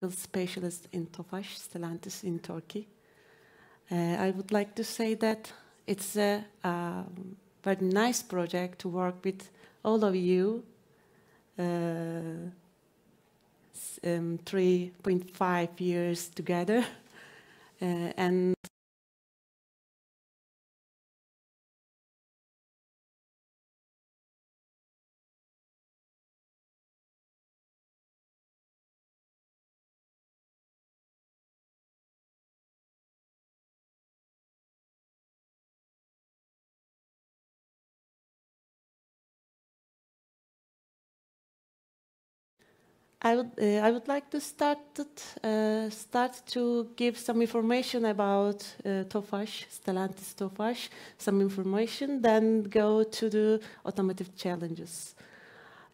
specialist in TOFAŞ, Stellantis in Turkey. I would like to say that it's a very nice project to work with all of you, 3.5 years together, and I would like to start to give some information about TOFAŞ, Stellantis TOFAŞ, some information, then go to the automotive challenges.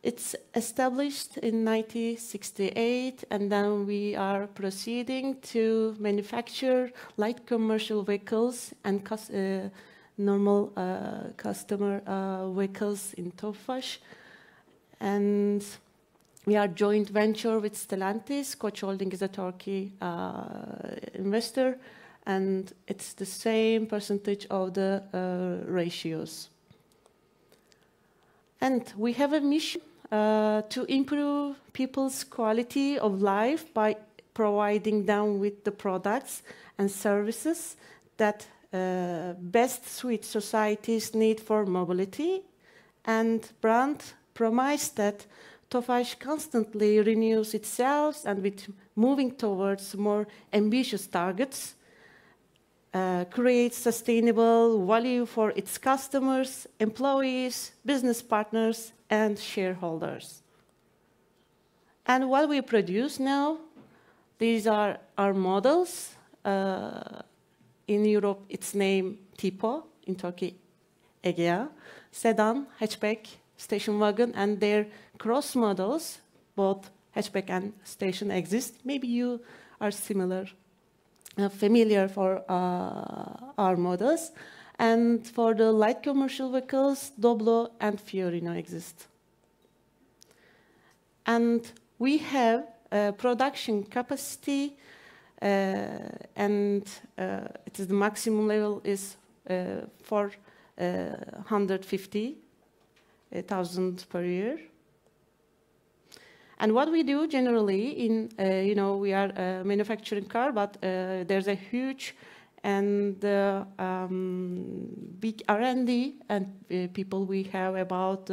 It's established in 1968, and then we are proceeding to manufacture light commercial vehicles and normal customer vehicles in TOFAŞ. And we are joint venture with Stellantis. Koç Holding is a Turkey investor, and it's the same percentage of the ratios. And we have a mission to improve people's quality of life by providing them with the products and services that best suit society's need for mobility, and brand promise that TOFAŞ constantly renews itself and with moving towards more ambitious targets, creates sustainable value for its customers, employees, business partners, and shareholders. And what we produce now, these are our models. In Europe, it's named Tipo, in Turkey, Egea, sedan, hatchback, station wagon, and their cross models, both hatchback and station exist. Maybe you are familiar for our models. And for the light commercial vehicles, Doblo and Fiorino exist. And we have production capacity, and it is the maximum level is 450,000 per year. And what we do generally in, we are manufacturing car, but there's a huge and big R&D and people. We have about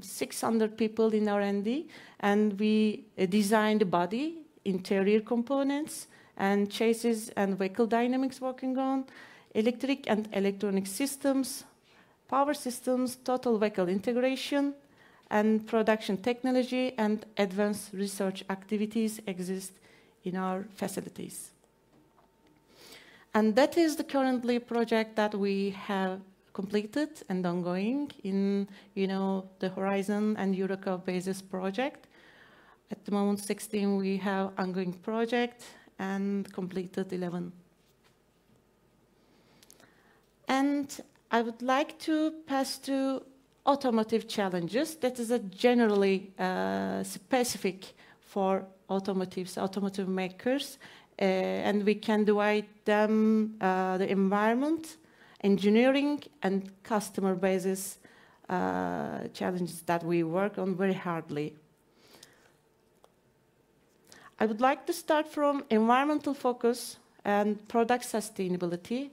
600 people in R&D, and we design the body, interior components, and chassis and vehicle dynamics working on, electric and electronic systems, power systems, total vehicle integration, and production technology and advanced research activities exist in our facilities. And that is the currently project that we have completed and ongoing in, the Horizon and Eurocup basis project. At the moment, 16 we have ongoing project and completed 11. And I would like to pass to automotive challenges. That is a generally specific for automotive makers, and we can divide them the environment, engineering, and customer basis challenges that we work on very hardly. I would like to start from environmental focus and product sustainability.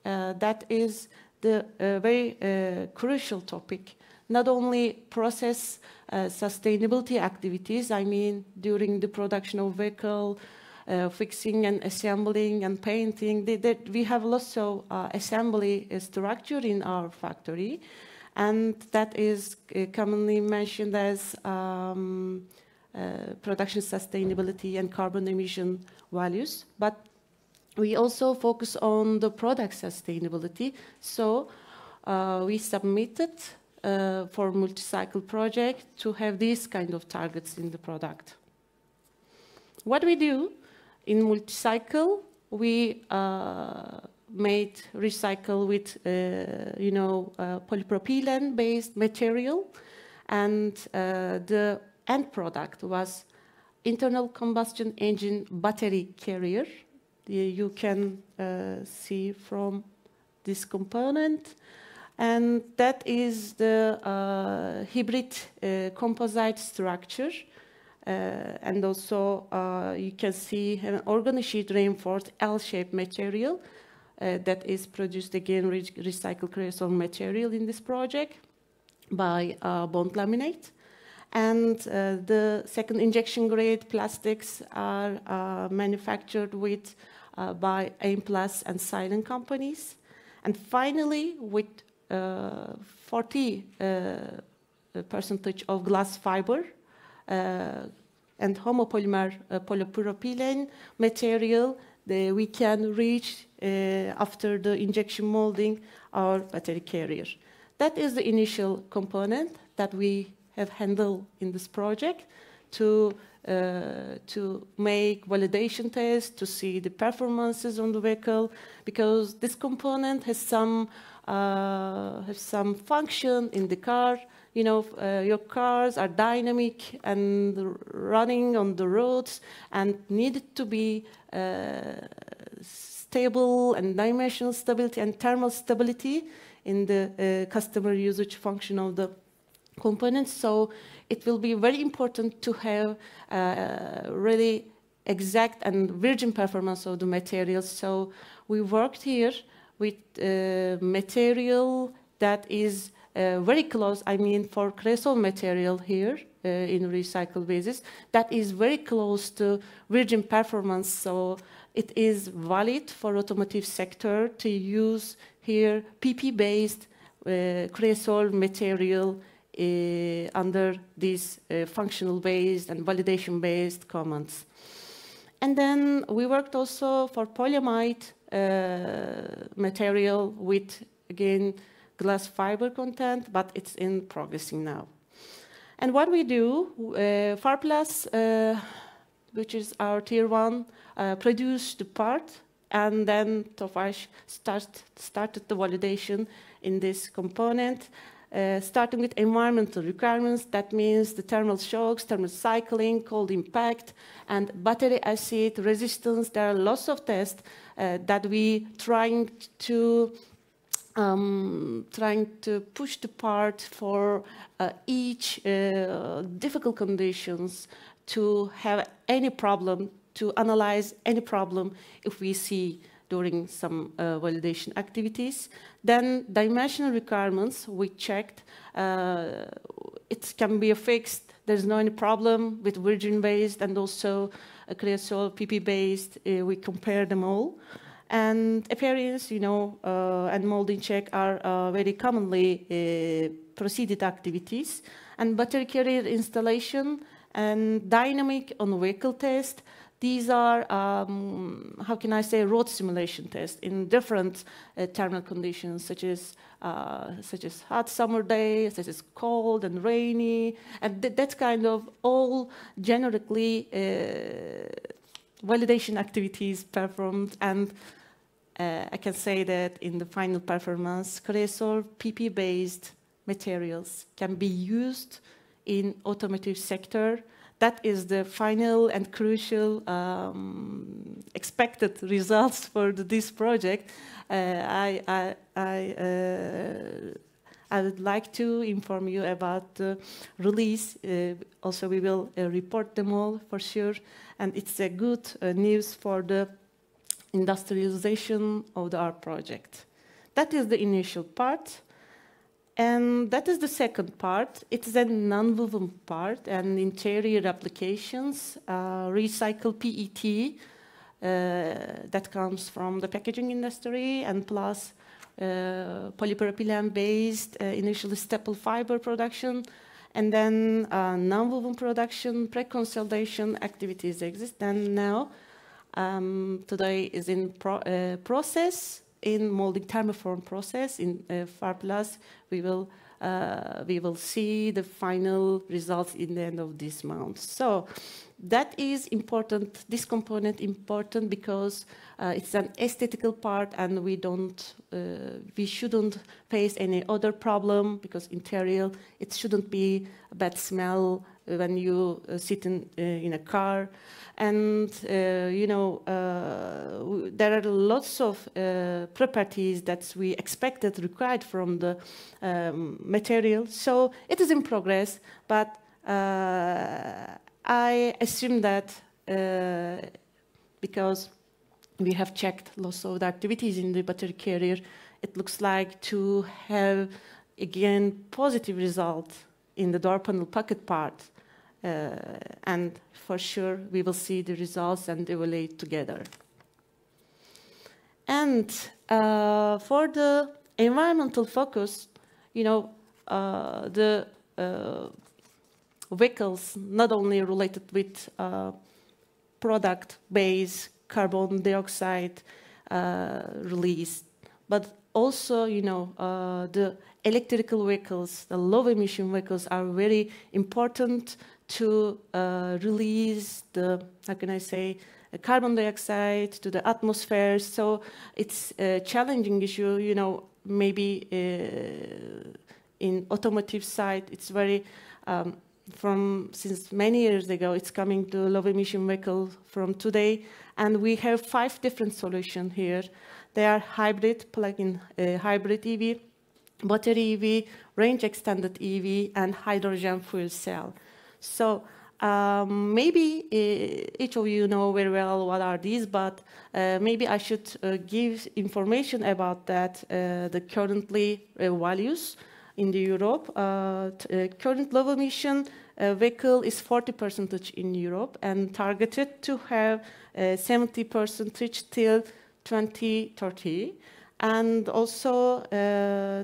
That is the very crucial topic. Not only process sustainability activities, I mean during the production of vehicle, fixing and assembling and painting. We have lots of assembly structure in our factory, and that is commonly mentioned as production sustainability and carbon emission values. But we also focus on the product sustainability. So we submitted for MultiCycle project to have these kind of targets in the product. What we do in MultiCycle, we made recycle with polypropylene based material, and the end product was internal combustion engine battery carrier. You can see from this component. And that is the hybrid composite structure. And also you can see an organo-sheet reinforced L-shaped material that is produced again recycled creosote material in this project by bond laminate. And the second injection grade plastics are manufactured with by AIM Plus and Silent companies. And finally, with 40% of glass fiber and homopolymer polypropylene material, we can reach, after the injection molding, our battery carrier. That is the initial component that we have handled in this project to make validation tests, to see the performances on the vehicle, because this component has some function in the car. You know, your cars are dynamic and running on the roads and needed to be stable, and dimensional stability and thermal stability in the customer usage function of the components. So it will be very important to have really exact and virgin performance of the materials. So we worked here with material that is very close, I mean for creosote material here in recycled basis, that is very close to virgin performance. So it is valid for automotive sector to use here PP-based creosote material under these functional-based and validation-based commands. And then we worked also for polyamide material with, again, glass fiber content, but it's in progressing now. And what we do, Farplus, which is our tier 1, produced the part, and then TOFAŞ started the validation in this component, starting with environmental requirements. That means the thermal shocks, thermal cycling, cold impact, and battery acid resistance. There are lots of tests that we trying to push the part for each difficult conditions, to have any problem, to analyze any problem if we see during some validation activities. Then dimensional requirements, we checked. It can be fixed. There's no any problem with virgin-based and also creosote PP-based. We compare them all. And appearance, you know, and molding check are very commonly proceeded activities. And battery carrier installation and dynamic on vehicle test. These are, how can I say, road simulation tests in different thermal conditions, such as hot summer days, such as cold and rainy, and that kind of all generically validation activities performed. And I can say that in the final performance, creosote PP-based materials can be used in automotive sector. That is the final and crucial expected results for this project. I would like to inform you about the release. Also, we will report them all for sure. And it's a good news for the industrialization of our project. That is the initial part. And that is the second part. It's a non-woven part and interior applications, recycled PET that comes from the packaging industry, and plus polypropylene-based initially staple fiber production, and then non-woven production, pre-consolidation activities exist. And now, today is in process. In molding thermoform process in Farplus, we will see the final results in the end of this month. So that is important. This component important because it's an aesthetical part, and we shouldn't face any other problem, because interior, it shouldn't be a bad smell when you sit in a car. And, you know, there are lots of properties that we expected required from the material. So it is in progress, but I assume that because we have checked lots of the activities in the battery carrier, it looks like to have, again, positive result in the door panel pocket part. And for sure, we will see the results and evaluate together. And for the environmental focus, you know, the vehicles not only related with product-based carbon dioxide release, but also, you know, the electrical vehicles, the low-emission vehicles are very important to release the, how can I say, carbon dioxide to the atmosphere. So it's a challenging issue, you know, maybe in automotive side, it's very, since many years ago, it's coming to low-emission vehicle from today. And we have 5 different solutions here. They are hybrid, plug-in hybrid EV, battery EV, range extended EV, and hydrogen fuel cell. So maybe each of you know very well what are these, but maybe I should give information about that, the currently values in the Europe. Current low emission vehicle is 40% in Europe and targeted to have 70% till 2030. And also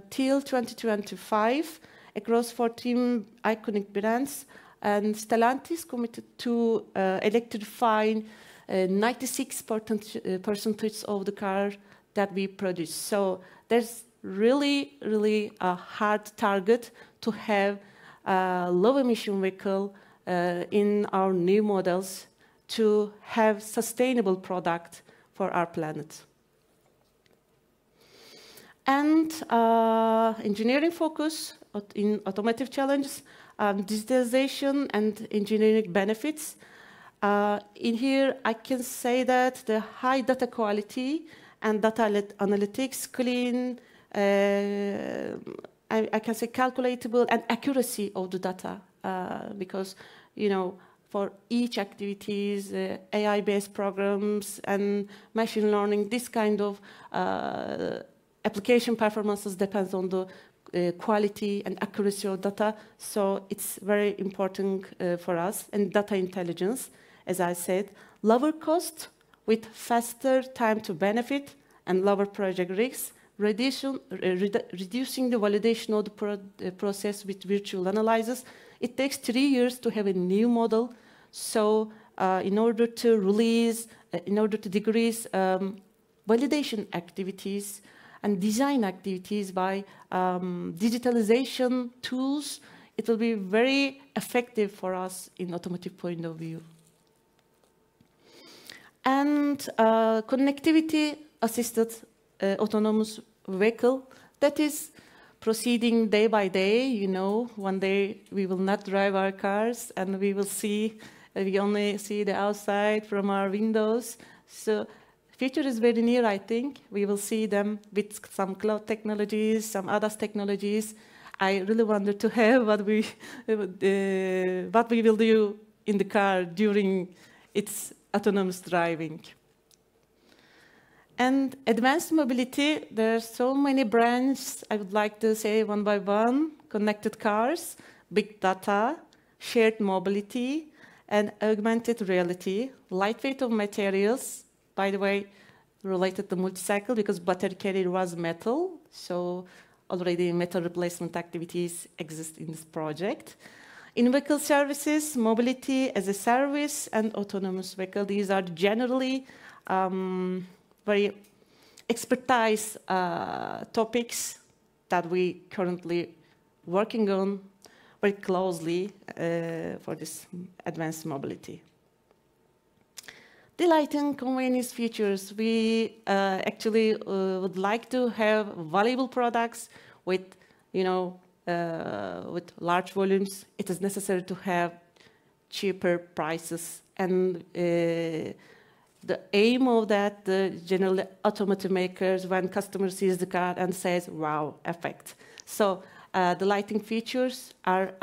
till 2025, across 14 iconic brands, and Stellantis committed to electrifying 96% of the car that we produce. So there's really, really a hard target to have a low emission vehicle in our new models to have sustainable product for our planet. And engineering focus in automotive challenges, digitalization and engineering benefits. In here, I can say that the high data quality and data analytics, clean, I can say calculatable and accuracy of the data, because, you know, for each activities, AI-based programs and machine learning, this kind of application performances depends on the quality and accuracy of data. So it's very important for us. And data intelligence, as I said, lower cost with faster time to benefit and lower project risks, reducing the validation of the process with virtual analysis. It takes 3 years to have a new model. So in order to release, in order to decrease validation activities and design activities by digitalization tools, it will be very effective for us in automotive point of view. And connectivity assisted autonomous vehicle, that is proceeding day by day. You know, one day we will not drive our cars and we will see, we only see the outside from our windows. So future is very near, I think. We will see them with some cloud technologies, some ADAS technologies. I really wonder to have what we will do in the car during its autonomous driving. And advanced mobility, there are so many brands, I would like to say one by one: connected cars, big data, shared mobility, and augmented reality, lightweight of materials. By the way, related to MultiCycle, because battery carrier was metal, so already metal replacement activities exist in this project. In-vehicle services, mobility as a service, and autonomous vehicle. These are generally very expertise topics that we currently working on very closely for this advanced mobility. Delight and convenience features. We actually would like to have valuable products with, you know, with large volumes. It is necessary to have cheaper prices. And the aim of that, generally automotive makers, when customer sees the car and says, wow, effect. So the lighting features are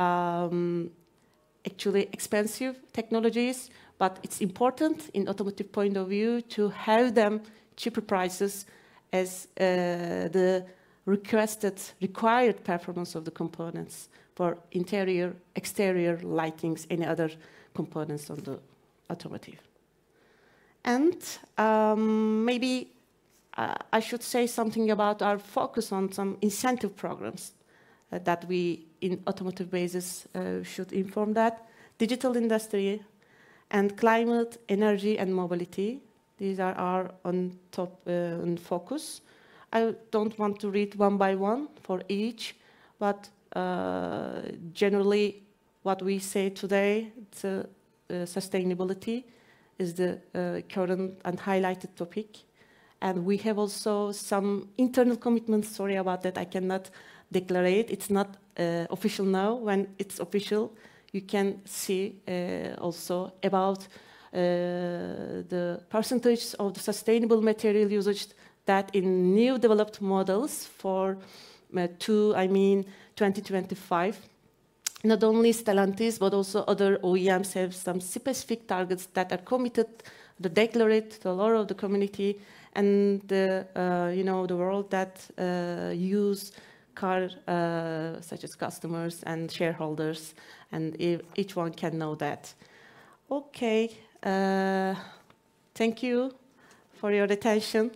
actually expensive technologies, but it's important in automotive point of view to have them cheaper prices as the required performance of the components for interior, exterior lightings, any other components of the automotive. And maybe I should say something about our focus on some incentive programs that we, in automotive basis, should inform that. Digital industry and climate, energy, and mobility. These are our on top on focus. I don't want to read one by one for each, but generally what we say today, sustainability is the current and highlighted topic. And we have also some internal commitments. Sorry about that, I cannot declare it. It's not official now. When it's official, you can see also about the percentage of the sustainable material usage that in new developed models for 2025. Not only Stellantis, but also other OEMs have some specific targets that are committed, the declared to the law of the community and the, the world that use car, such as customers and shareholders, and each one can know that. Okay, thank you for your attention.